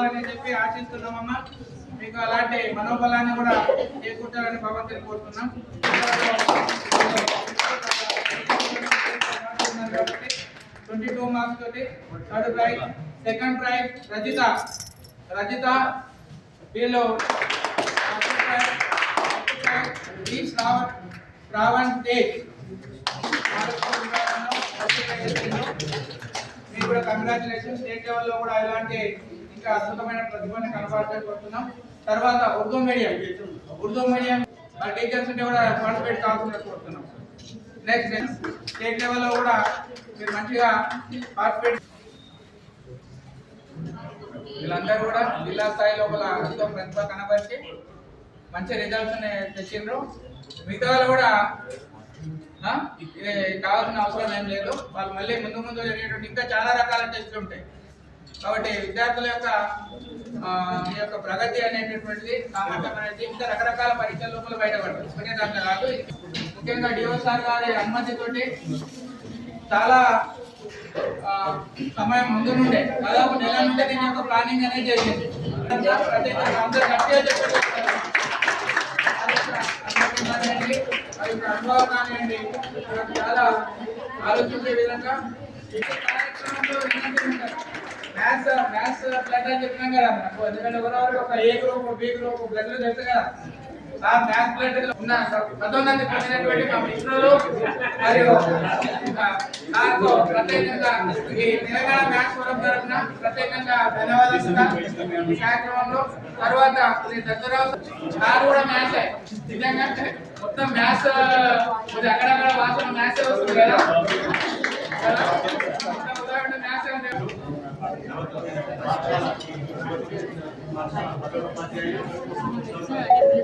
అని చెప్పి ఆశిస్తున్నామమ్మా. మీకు అలాంటి మనోబలాన్ని కూడా చేకూర్చాలని భగవంతుని కోరుతున్నాం. 22 మార్క్స్ తోటి third prize, second prize Rajitha వీళ్ళు శ్రావణ్ తేజ్ మీకు కూడా కంగ్రాచులేషన్. స్టేట్ లెవెల్లో కూడా ఇలాంటి ఇంకా అద్భుతమైన ప్రతిభను కనబరచబోతున్నాం. తర్వాత ఉర్దూ మీడియం టీచర్స్ ఉంటే కూడా పార్టిసిపేట్ కావాల్సిన కోరుతున్నాం. నెక్స్ట్ స్టేట్ లెవెల్లో కూడా మీరు మంచిగా పార్టిసిపేట్, వీళ్ళందరూ కూడా జిల్లా స్థాయి లోపల ఎంతో ప్రతిభ కనబరిచి మంచి రిజల్ట్స్ తెచ్చిండ్రు. మిగతా వాళ్ళు కూడా కావాల్సిన అవసరం ఏం లేదు. వాళ్ళు మళ్ళీ ముందు జరిగేటువంటి ఇంకా చాలా రకాల టెస్టులు ఉంటాయి. కాబట్టి విద్యార్థుల యొక్క ప్రగతి అనేటటువంటిది సామర్థ్యం అనేది ఇంకా రకరకాల పరీక్షల లోపల బయటపడతాయి. ఒకటే దాంట్లో కాదు, ముఖ్యంగా డిఓసార్ గారి అనుమతితోటి చాలా సమయం ముందు నుండే దాదాపు నెల నుండే దీని యొక్క ప్లానింగ్ అనేది జరిగింది. అందరూ గట్టిగా చెప్పగలుగుతారు. అనుభవం కానివ్వండి, చాలా ఆలోచించే విధంగా మ్యాథ్స్ బ్లడ్ అని చెప్పినాం కదా మనకు. ఎందుకంటే ఎవరెవరికి ఒక ఏ గ్రూప్ బి గ్రూప్ బ్లడ్ తెలుసు కదా. ఆ మ్యాథ్స్ బ్లడ్ ఉన్న పదోన్నతి పొందినటువంటి మా మిత్రులు మరియు నాకు ప్రత్యేకంగా ఈ తెలంగాణ మ్యాథ్స్ ఫోరం తరఫున ప్రత్యేకంగా ధన్యవాదాలు ఈ కార్యక్రమంలో. తర్వాత సార్ కూడా మ్యాథ్స్ నిజంగా మొత్తం మ్యాథ్స్ అక్కడక్కడ భాషలో మ్యాథ్స్ వస్తుంది కదా. ఉదాహరణ మ్యాథ్స్ అంటే